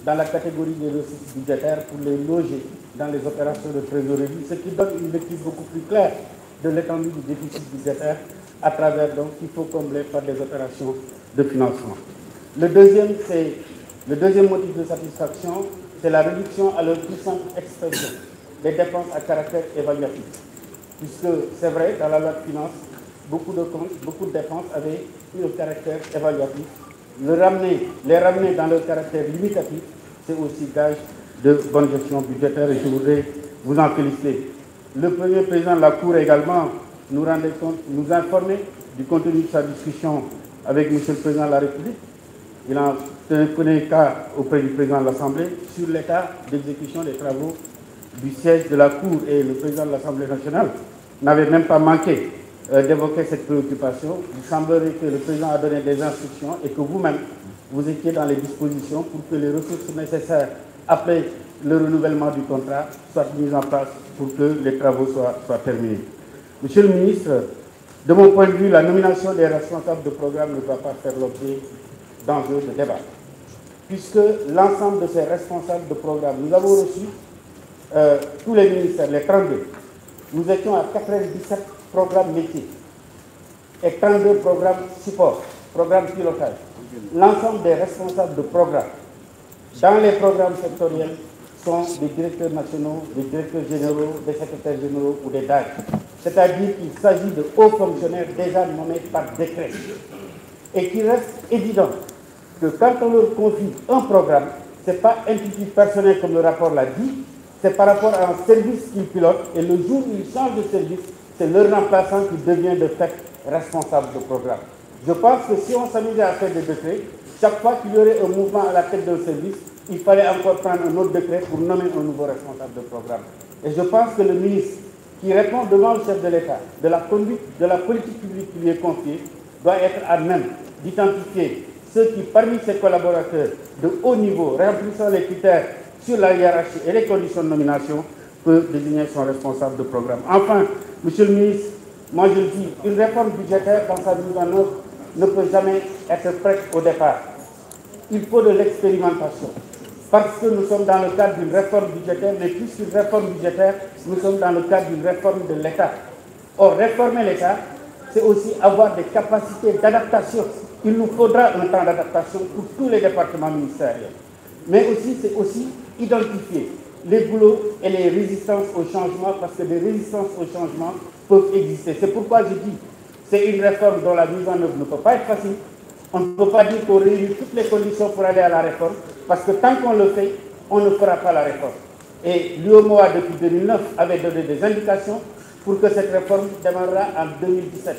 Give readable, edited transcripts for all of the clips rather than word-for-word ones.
dans la catégorie des ressources budgétaires pour les loger dans les opérations de trésorerie, ce qui donne une lecture beaucoup plus claire de l'étendue du déficit budgétaire à travers donc qu'il faut combler par des opérations de financement. Le deuxième motif de satisfaction, c'est la réduction à leur puissante expression des dépenses à caractère évaluatif. Puisque c'est vrai, dans la loi de finances, beaucoup de comptes, beaucoup de dépenses avaient eu un caractère évaluatif. Les ramener dans leur caractère limitatif, c'est aussi gage de bonne gestion budgétaire et je voudrais vous en féliciter. Le premier président de la Cour également nous rendait compte, nous informait du contenu de sa discussion avec M. le Président de la République. Il en tenait cas auprès du Président de l'Assemblée sur l'état d'exécution des travaux du siège de la Cour et le Président de l'Assemblée nationale n'avait même pas manqué d'évoquer cette préoccupation. Il semblerait que le Président a donné des instructions et que vous-même, vous étiez dans les dispositions pour que les ressources nécessaires après le renouvellement du contrat soient mises en place pour que les travaux soient terminés. Monsieur le ministre, de mon point de vue, la nomination des responsables de programme ne doit pas faire l'objet d'enjeux de débat, puisque l'ensemble de ces responsables de programme, nous avons reçu tous les ministères, les 32, nous étions à 97 programmes métiers et 32 programmes support, programmes pilotage. L'ensemble des responsables de programme dans les programmes sectoriels sont des directeurs nationaux, des directeurs généraux, des secrétaires généraux ou des DAG. C'est-à-dire qu'il s'agit de hauts fonctionnaires déjà nommés par décret. Et qu'il reste évident que quand on leur confie un programme, ce n'est pas intuitif personnel comme le rapport l'a dit, c'est par rapport à un service qu'ils pilotent et le jour où ils changent de service, c'est leur remplaçant qui devient de fait responsable de programme. Je pense que si on s'amusait à faire des décrets, chaque fois qu'il y aurait un mouvement à la tête d'un service, il fallait encore prendre un autre décret pour nommer un nouveau responsable de programme. Et je pense que le ministre qui répond devant le chef de l'État de la conduite de la politique publique qui lui est confiée doit être à même d'identifier ceux qui, parmi ses collaborateurs de haut niveau, remplissant les critères sur la hiérarchie et les conditions de nomination, peut désigner son responsable de programme. Enfin, Monsieur le ministre, moi je le dis, une réforme budgétaire dans sa mise en œuvre ne peut jamais être prête au départ. Il faut de l'expérimentation. Parce que nous sommes dans le cadre d'une réforme budgétaire, mais plus qu'une réforme budgétaire, nous sommes dans le cadre d'une réforme de l'État. Or, réformer l'État, c'est aussi avoir des capacités d'adaptation. Il nous faudra un temps d'adaptation pour tous les départements ministériels. Mais aussi, c'est aussi identifier les boulots et les résistances au changement, parce que des résistances au changement peuvent exister. C'est pourquoi je dis, c'est une réforme dont la mise en œuvre ne peut pas être facile. On ne peut pas dire qu'on réunit toutes les conditions pour aller à la réforme, parce que tant qu'on le fait, on ne fera pas la réforme. Et l'UEMOA, depuis 2009, avait donné des indications pour que cette réforme démarrera en 2017.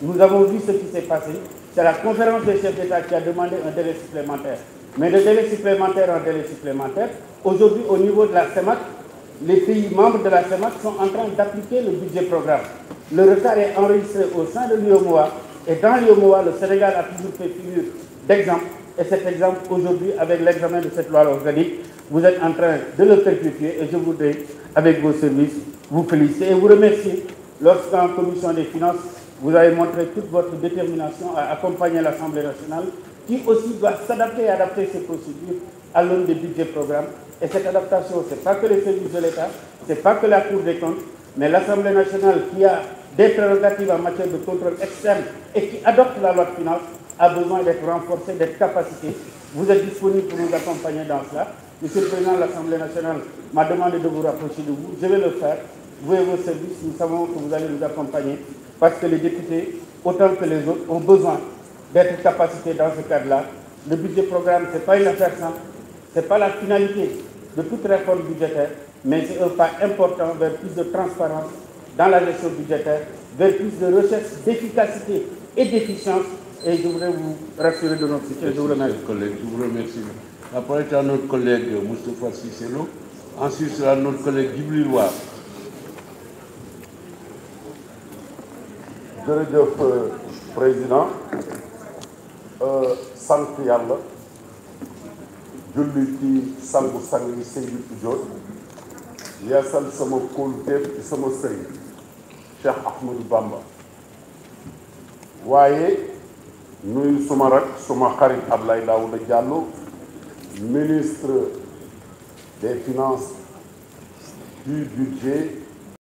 Nous avons vu ce qui s'est passé. C'est la conférence des chefs d'État qui a demandé un délai supplémentaire. Mais de délai supplémentaire en délai supplémentaire, aujourd'hui, au niveau de la CEMAC, les pays membres de la CEMAC sont en train d'appliquer le budget programme. Le retard est enregistré au sein de l'UEMOA. Et dans l'UEMOA, le Sénégal a toujours fait figure d'exemple. Et cet exemple, aujourd'hui, avec l'examen de cette loi organique, vous êtes en train de le perpétuer. Et je voudrais, avec vos services, vous féliciter et vous remercier lorsqu'en commission des finances, vous avez montré toute votre détermination à accompagner l'Assemblée nationale, qui aussi doit s'adapter et adapter ses procédures à l'aune des budgets programmes. Et cette adaptation, ce n'est pas que les services de l'État, ce n'est pas que la Cour des comptes, mais l'Assemblée nationale qui a des prérogatives en matière de contrôle externe et qui adopte la loi de finances a besoin d'être renforcée, d'être capacité. Vous êtes disponible pour nous accompagner dans cela. Monsieur le Président de l'Assemblée nationale m'a demandé de vous rapprocher de vous. Je vais le faire. Vous et vos services, nous savons que vous allez nous accompagner parce que les députés, autant que les autres, ont besoin d'être capacités dans ce cadre-là. Le budget programme, ce n'est pas une affaire simple, ce n'est pas la finalité de toute réforme budgétaire, mais c'est un pas important vers plus de transparence dans la gestion budgétaire, vers plus de recherche d'efficacité et d'efficience. Et je voudrais vous rassurer de notre soutien. Je vous remercie. Je vous remercie. La parole est à notre collègue Moustapha Cissé Lo. Ensuite, c'est à notre collègue Djibril War. jërëjëf président sant yàlla julli ci sangu-sang yi Seydou Diop yeesal sama kóoluteef ci sama sëriñ Cheikh Ahmadou Bamba waaye nuyu suma rak suma xarit Abdoulaye Daouda Diallo ministre des Finances, du Budget